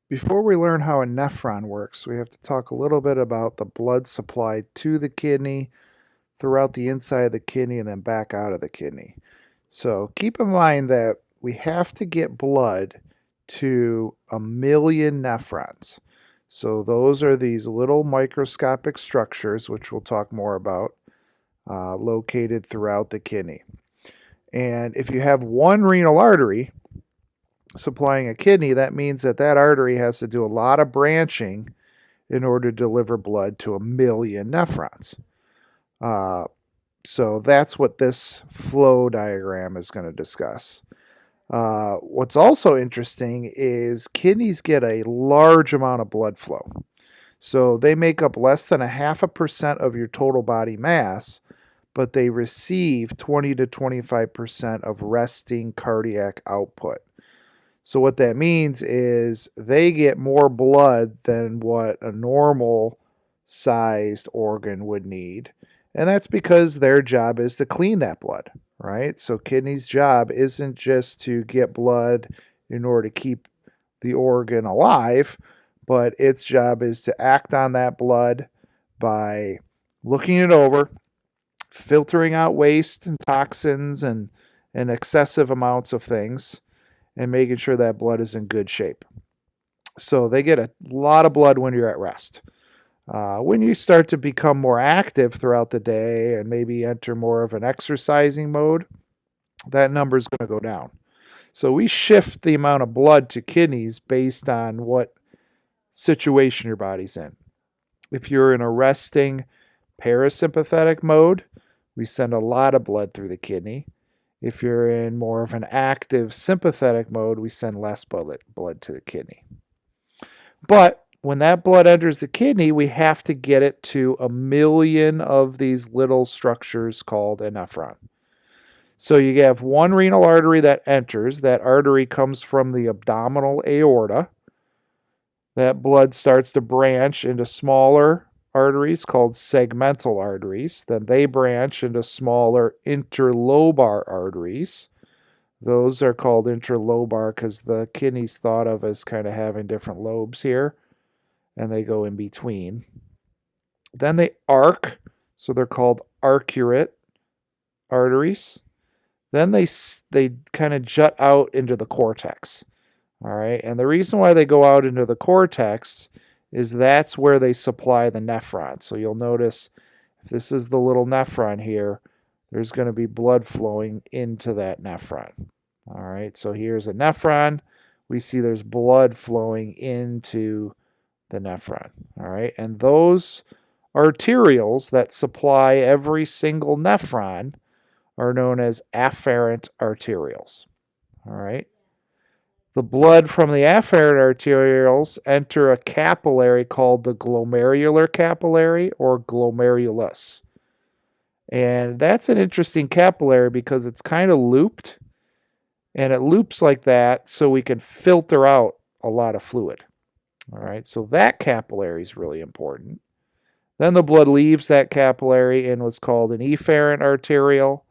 Before we learn how a nephron works, we have to talk a little bit about the blood supply to the kidney, throughout the inside of the kidney, and then back out of the kidney. So keep in mind that we have to get blood to 1 million nephrons. So those are these little microscopic structures, which we'll talk more about, located throughout the kidney. And if you have one renal artery supplying a kidney, that means that that artery has to do a lot of branching in order to deliver blood to 1 million nephrons. Uh, so that's what this flow diagram is going to discuss. What's also interesting is kidneys get a large amount of blood flow. So they make up less than 0.5% of your total body mass, but they receive 20 to 25% of resting cardiac output. So what that means is they get more blood than what a normal sized organ would need. And that's because their job is to clean that blood, right? So kidney's job isn't just to get blood in order to keep the organ alive, but its job is to act on that blood by looking it over, filtering out waste and toxins and excessive amounts of things, and making sure that blood is in good shape. So they get a lot of blood when you're at rest. When you start to become more active throughout the day and maybe enter more of an exercising mode, that number is going to go down. So we shift the amount of blood to kidneys based on what situation your body's in. If you're in a resting parasympathetic mode, we send a lot of blood through the kidney. If you're in more of an active sympathetic mode, we send less blood to the kidney. But when that blood enters the kidney, we have to get it to 1 million of these little structures called a nephron. So you have one renal artery that enters. That artery comes from the abdominal aorta. That blood starts to branch into smaller arteries called segmental arteries. Then they branch into smaller interlobar arteries. Those are called interlobar because the kidney's thought of as kind of having different lobes here, and they go in between. Then they arc, so they're called arcuate arteries. Then they kind of jut out into the cortex. All right, and the reason why they go out into the cortex is that's where they supply the nephron. So you'll notice if this is the little nephron here, there's going to be blood flowing into that nephron. All right, so here's a nephron. We see there's blood flowing into the nephron. All right, and those arterioles that supply every single nephron are known as afferent arterioles. All right. The blood from the afferent arterioles enter a capillary called the glomerular capillary or glomerulus. And that's an interesting capillary because it's kind of looped, and it loops like that so we can filter out a lot of fluid. All right, so that capillary is really important. Then the blood leaves that capillary in what's called an efferent arteriole.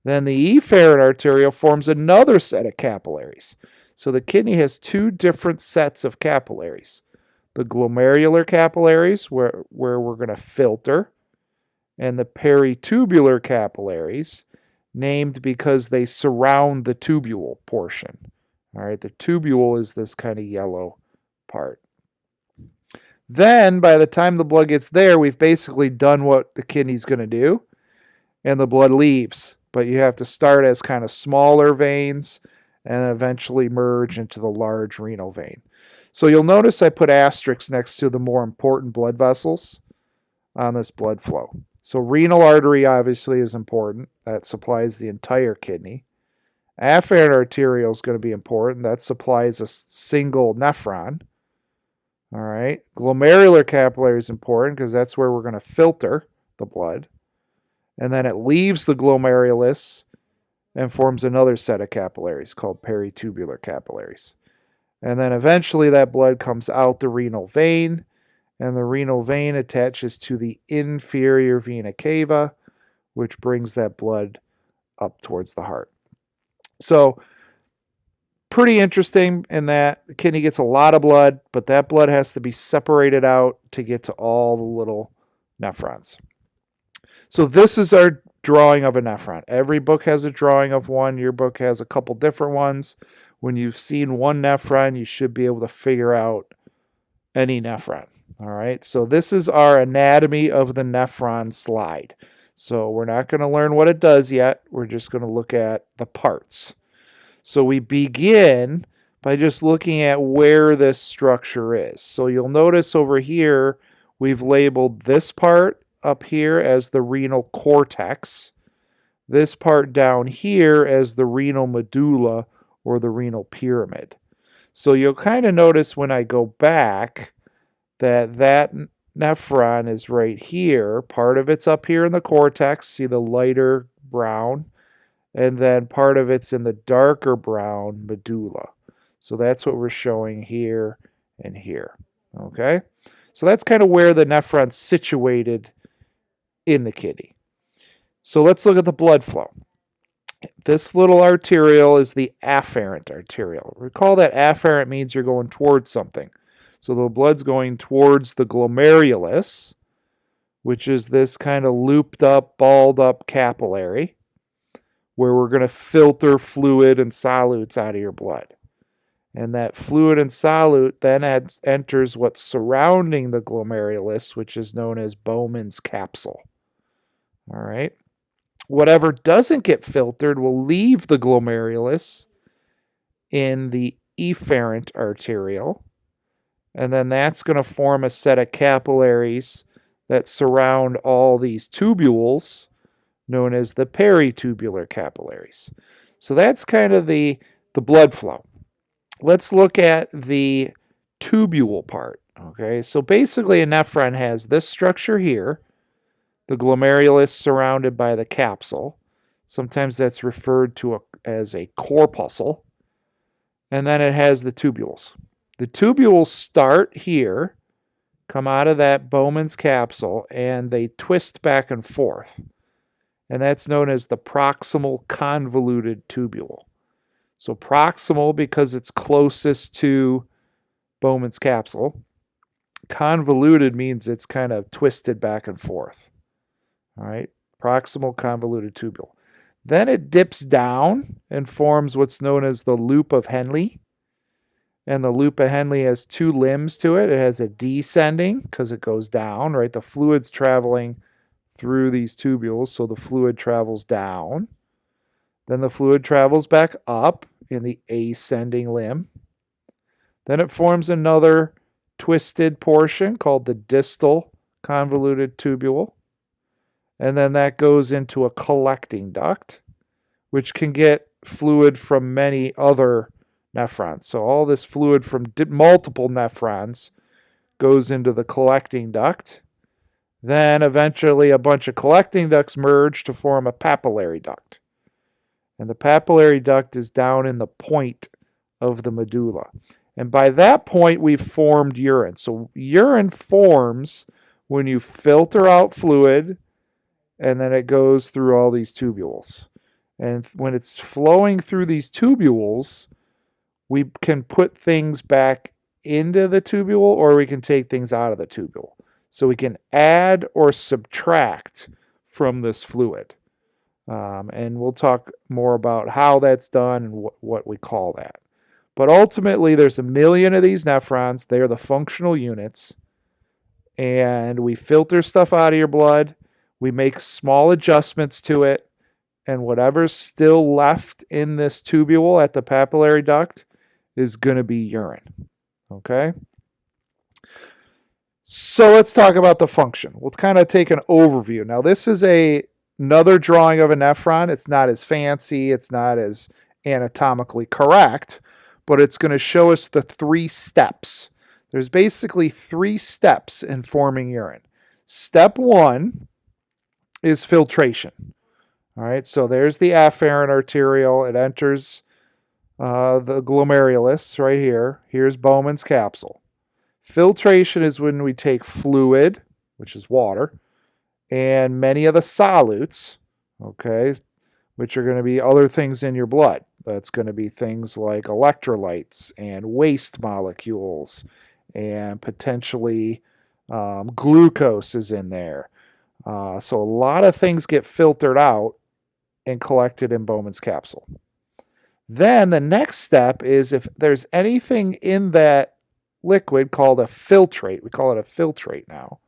Then the efferent arteriole forms another set of capillaries. So the kidney has two different sets of capillaries. The glomerular capillaries, where we're going to filter, and the peritubular capillaries, named because they surround the tubule portion. All right, the tubule is this kind of yellow part. Then, by the time the blood gets there, we've basically done what the kidney's going to do, and the blood leaves. But you have to start as kind of smaller veins and eventually merge into the large renal vein. So you'll notice I put asterisks next to the more important blood vessels on this blood flow. So renal artery obviously is important. That supplies the entire kidney. Afferent arteriole is going to be important. That supplies a single nephron. All right. Glomerular capillary is important because that's where we're going to filter the blood. And then it leaves the glomerulus and forms another set of capillaries called peritubular capillaries. And then eventually that blood comes out the renal vein, and the renal vein attaches to the inferior vena cava, which brings that blood up towards the heart. So pretty interesting in that the kidney gets a lot of blood, but that blood has to be separated out to get to all the little nephrons. So this is our drawing of a nephron. Every book has a drawing of one. Your book has a couple different ones. When you've seen one nephron, you should be able to figure out any nephron. All right, so this is our anatomy of the nephron slide. So we're not going to learn what it does yet. We're just going to look at the parts. So we begin by just looking at where this structure is. So you'll notice over here, we've labeled this part up here as the renal cortex, this part down here as the renal medulla or the renal pyramid. So you'll kind of notice when I go back that nephron is right here. Part of it's up here in the cortex, see the lighter brown, and then part of it's in the darker brown medulla. So that's what we're showing here and here. Okay? So that's kind of where the nephron's situated in the kidney. So let's look at the blood flow. This little arteriole is the afferent arteriole. Recall that afferent means you're going towards something. So the blood's going towards the glomerulus, which is this kind of looped up, balled up capillary, where we're going to filter fluid and solutes out of your blood. And that fluid and solute then enters what's surrounding the glomerulus, which is known as Bowman's capsule. All right. Whatever doesn't get filtered will leave the glomerulus in the efferent arteriole, and then that's going to form a set of capillaries that surround all these tubules, known as the peritubular capillaries. So that's kind of the blood flow. Let's look at the tubule part. Okay, so basically a nephron has this structure here, the glomerulus surrounded by the capsule. Sometimes that's referred to as a corpuscle. And then it has the tubules. The tubules start here, come out of that Bowman's capsule, and they twist back and forth. And that's known as the proximal convoluted tubule. So proximal because it's closest to Bowman's capsule. Convoluted means it's kind of twisted back and forth. All right, proximal convoluted tubule. Then it dips down and forms what's known as the loop of Henle. And the loop of Henle has two limbs to it. It has a descending because it goes down, right? The fluid's traveling through these tubules, so the fluid travels down. Then the fluid travels back up in the ascending limb. Then it forms another twisted portion called the distal convoluted tubule. And then that goes into a collecting duct, which can get fluid from many other nephrons. So all this fluid from multiple nephrons goes into the collecting duct. Then eventually a bunch of collecting ducts merge to form a papillary duct. And the papillary duct is down in the point of the medulla. And by that point, we've formed urine. So urine forms when you filter out fluid, and then it goes through all these tubules. And when it's flowing through these tubules, we can put things back into the tubule, or we can take things out of the tubule. So we can add or subtract from this fluid. And we'll talk more about how that's done and what we call that. But ultimately, there's 1 million of these nephrons. They are the functional units. And we filter stuff out of your blood. We make small adjustments to it. And whatever's still left in this tubule at the papillary duct is going to be urine. Okay? So let's talk about the function. We'll kind of take an overview. Now, this is another drawing of a nephron. It's not as fancy. It's not as anatomically correct. But it's going to show us the 3 steps. There's basically 3 steps in forming urine. Step 1 is filtration. All right, so there's the afferent arteriole. It enters the glomerulus right here. Here's Bowman's capsule. Filtration is when we take fluid, which is water, and many of the solutes, okay, which are going to be other things in your blood. That's going to be things like electrolytes and waste molecules, and potentially glucose is in there. So a lot of things get filtered out and collected in Bowman's capsule. Then the next step is if there's anything in that liquid called a filtrate. We call it a filtrate now.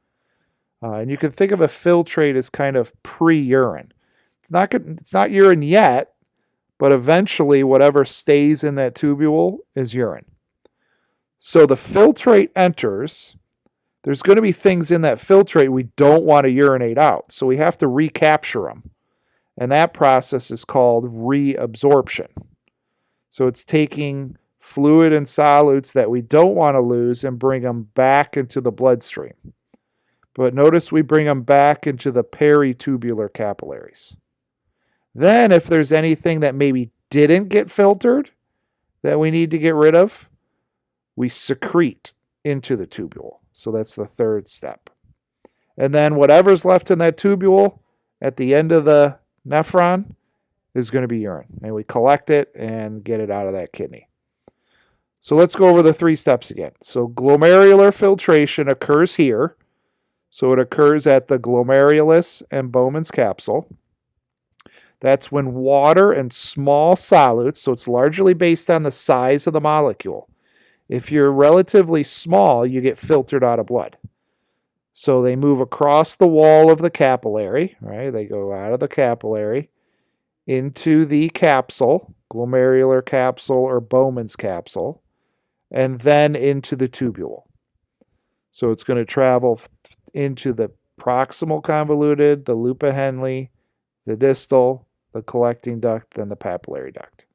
And you can think of a filtrate as kind of pre-urine. It's not urine yet, but eventually whatever stays in that tubule is urine. So the filtrate enters. There's going to be things in that filtrate we don't want to urinate out. So we have to recapture them. And that process is called reabsorption. So it's taking fluid and solutes that we don't want to lose and bring them back into the bloodstream. But notice we bring them back into the peritubular capillaries. Then if there's anything that maybe didn't get filtered that we need to get rid of, we secrete into the tubule. So that's the third step. And then whatever's left in that tubule at the end of the nephron is going to be urine. And we collect it and get it out of that kidney. So let's go over the 3 steps again. So glomerular filtration occurs here. So it occurs at the glomerulus and Bowman's capsule. That's when water and small solutes, so it's largely based on the size of the molecule. If you're relatively small, you get filtered out of blood. So they move across the wall of the capillary, right? They go out of the capillary into the capsule, glomerular capsule or Bowman's capsule, and then into the tubule. So it's going to travel into the proximal convoluted, the loop of Henle, the distal, the collecting duct, and the papillary duct.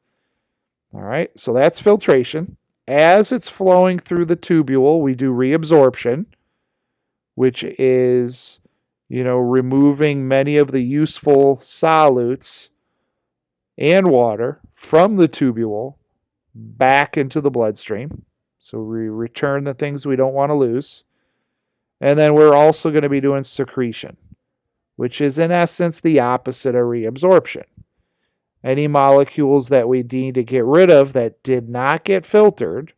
All right, so that's filtration. As it's flowing through the tubule, we do reabsorption, which is, removing many of the useful solutes and water from the tubule back into the bloodstream. So we return the things we don't want to lose. And then we're also going to be doing secretion, which is in essence the opposite of reabsorption. Any molecules that we need to get rid of that did not get filtered,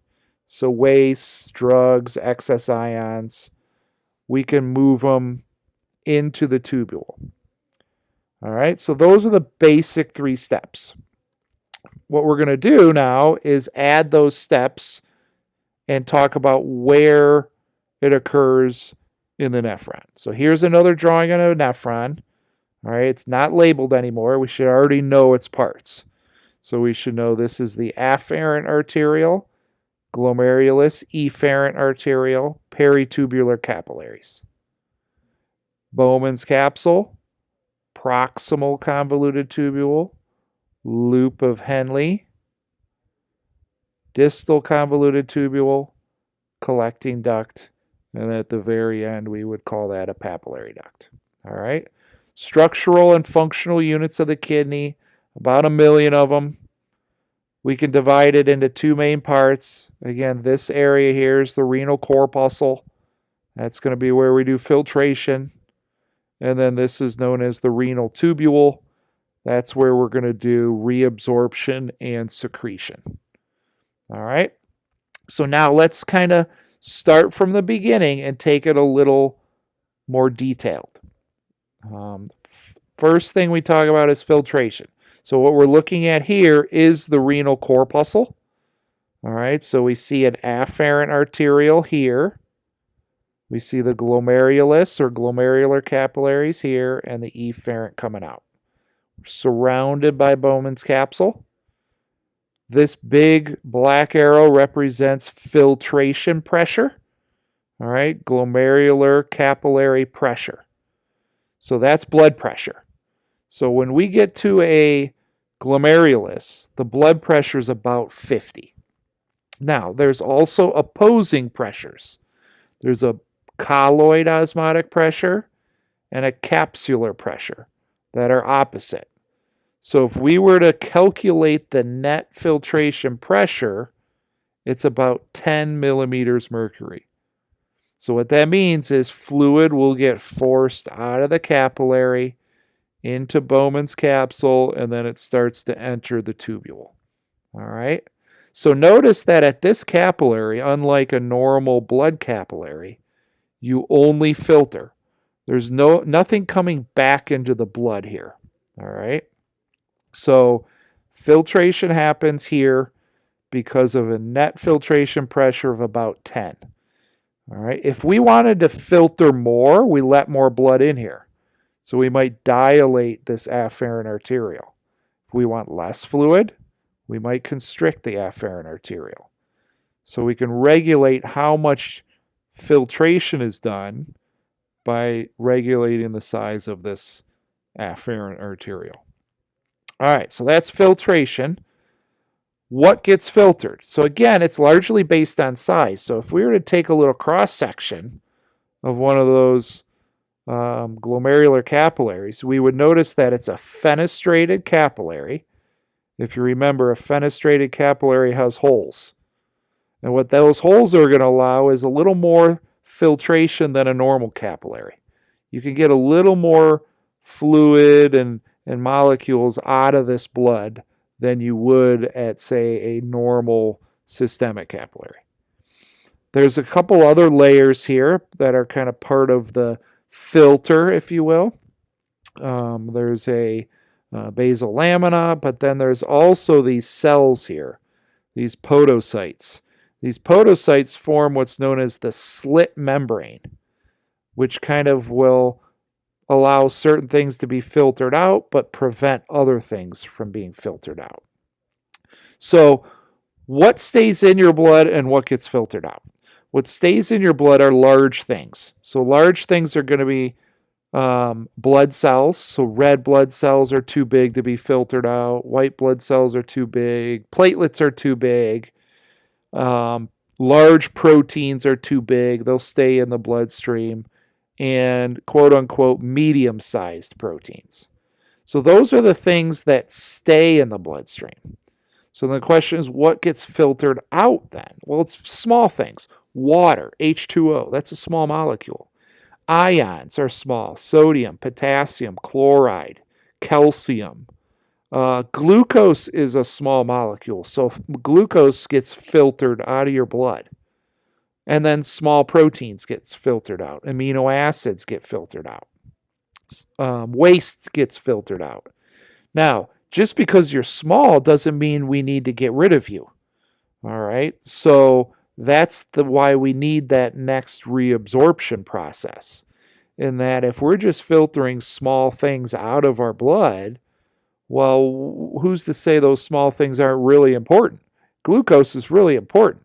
so waste, drugs, excess ions, we can move them into the tubule. All right, so those are the basic 3 steps. What we're going to do now is add those steps and talk about where it occurs in the nephron. So here's another drawing on a nephron. All right, it's not labeled anymore. We should already know its parts. So we should know this is the afferent arteriole, glomerulus, efferent arteriole, peritubular capillaries. Bowman's capsule, proximal convoluted tubule, loop of Henle, distal convoluted tubule, collecting duct, and at the very end we would call that a papillary duct. All right. Structural and functional units of the kidney, about 1 million of them. We can divide it into 2 main parts. Again, this area here is the renal corpuscle. That's going to be where we do filtration. And then this is known as the renal tubule. That's where we're going to do reabsorption and secretion. All right. So now let's kind of start from the beginning and take it a little more detailed. First thing we talk about is filtration. So what we're looking at here is the renal corpuscle. All right, so we see an afferent arteriole here. We see the glomerulus or glomerular capillaries here and the efferent coming out. We're surrounded by Bowman's capsule. This big black arrow represents filtration pressure. All right, glomerular capillary pressure. So that's blood pressure. So when we get to a glomerulus, the blood pressure is about 50. Now, there's also opposing pressures. There's a colloid osmotic pressure and a capsular pressure that are opposite. So if we were to calculate the net filtration pressure, it's about 10 millimeters mercury. So what that means is fluid will get forced out of the capillary into Bowman's capsule, and then it starts to enter the tubule. All right. So notice that at this capillary, unlike a normal blood capillary, you only filter. There's nothing coming back into the blood here. All right. So filtration happens here because of a net filtration pressure of about 10. All right. If we wanted to filter more, we let more blood in here. So we might dilate this afferent arteriole. If we want less fluid, we might constrict the afferent arteriole. So we can regulate how much filtration is done by regulating the size of this afferent arteriole. All right, so that's filtration. What gets filtered? So again, it's largely based on size. So if we were to take a little cross section of one of those glomerular capillaries, we would notice that it's a fenestrated capillary. If you remember, a fenestrated capillary has holes. And what those holes are going to allow is a little more filtration than a normal capillary. You can get a little more fluid and molecules out of this blood than you would at, say, a normal systemic capillary. There's a couple other layers here that are kind of part of the filter, if you will. There's a basal lamina, but then there's also these cells here, these podocytes. These podocytes form what's known as the slit membrane, which kind of will allow certain things to be filtered out, but prevent other things from being filtered out. So what stays in your blood and what gets filtered out? What stays in your blood are large things. So large things are going to be blood cells. So red blood cells are too big to be filtered out. White blood cells are too big. Platelets are too big. Large proteins are too big. They'll stay in the bloodstream. And quote unquote medium-sized proteins. So those are the things that stay in the bloodstream. So the question is, what gets filtered out then? Well, it's small things. Water, H2O, that's a small molecule. Ions are small. Sodium, potassium, chloride, calcium. Glucose is a small molecule. So glucose gets filtered out of your blood. And then small proteins gets filtered out. Amino acids get filtered out. Waste gets filtered out. Now, just because you're small doesn't mean we need to get rid of you. All right? So that's why we need that next reabsorption process. In that if we're just filtering small things out of our blood, well, who's to say those small things aren't really important? Glucose is really important.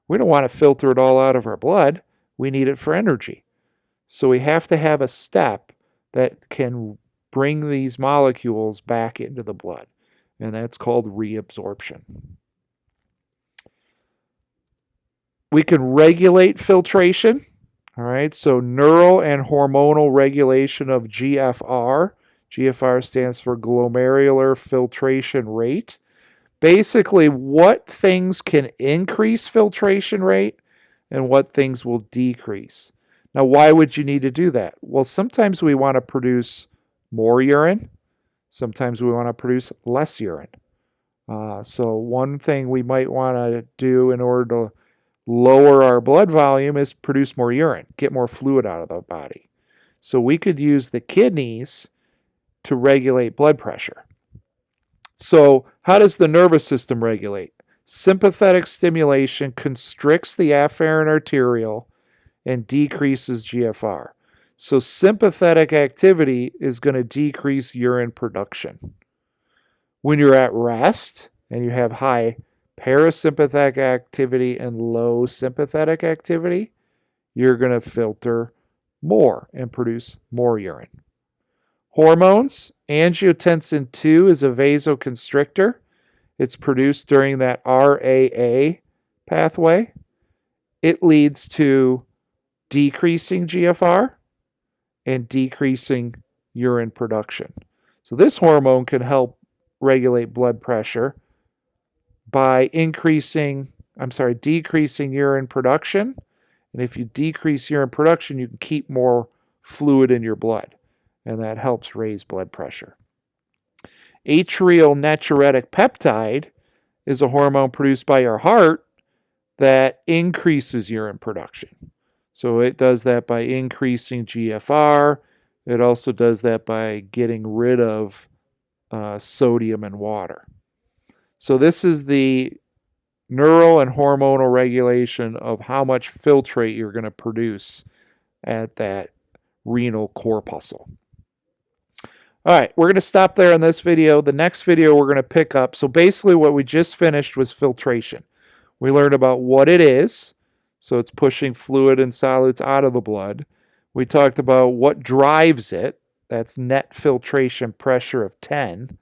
We don't want to filter it all out of our blood. We need it for energy. So we have to have a step that can bring these molecules back into the blood, and that's called reabsorption. We can regulate filtration. All right, so neural and hormonal regulation of GFR. GFR stands for glomerular filtration rate. Basically, what things can increase filtration rate and what things will decrease. Now, why would you need to do that? Well, sometimes we want to produce more urine. Sometimes we want to produce less urine. So one thing we might want to do in order to lower our blood volume is produce more urine, get more fluid out of the body. So we could use the kidneys to regulate blood pressure. So how does the nervous system regulate? Sympathetic stimulation constricts the afferent arteriole and decreases GFR. So sympathetic activity is going to decrease urine production. When you're at rest and you have high parasympathetic activity and low sympathetic activity, you're going to filter more and produce more urine. Hormones, angiotensin II is a vasoconstrictor. It's produced during that RAA pathway. It leads to decreasing GFR and decreasing urine production. So this hormone can help regulate blood pressure by decreasing urine production. And if you decrease urine production, you can keep more fluid in your blood, and that helps raise blood pressure. Atrial natriuretic peptide is a hormone produced by your heart that increases urine production. So it does that by increasing GFR. It also does that by getting rid of sodium and water. So this is the neural and hormonal regulation of how much filtrate you're going to produce at that renal corpuscle. All right, we're going to stop there in this video. The next video we're going to pick up. So basically what we just finished was filtration. We learned about what it is. So it's pushing fluid and solids out of the blood. We talked about what drives it. That's net filtration pressure of 10.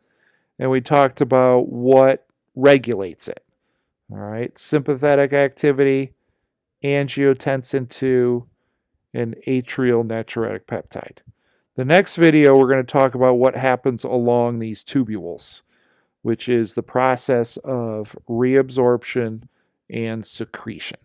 And we talked about what regulates it. All right, sympathetic activity, angiotensin 2, and atrial natriuretic peptide. The next video, we're going to talk about what happens along these tubules, which is the process of reabsorption and secretion.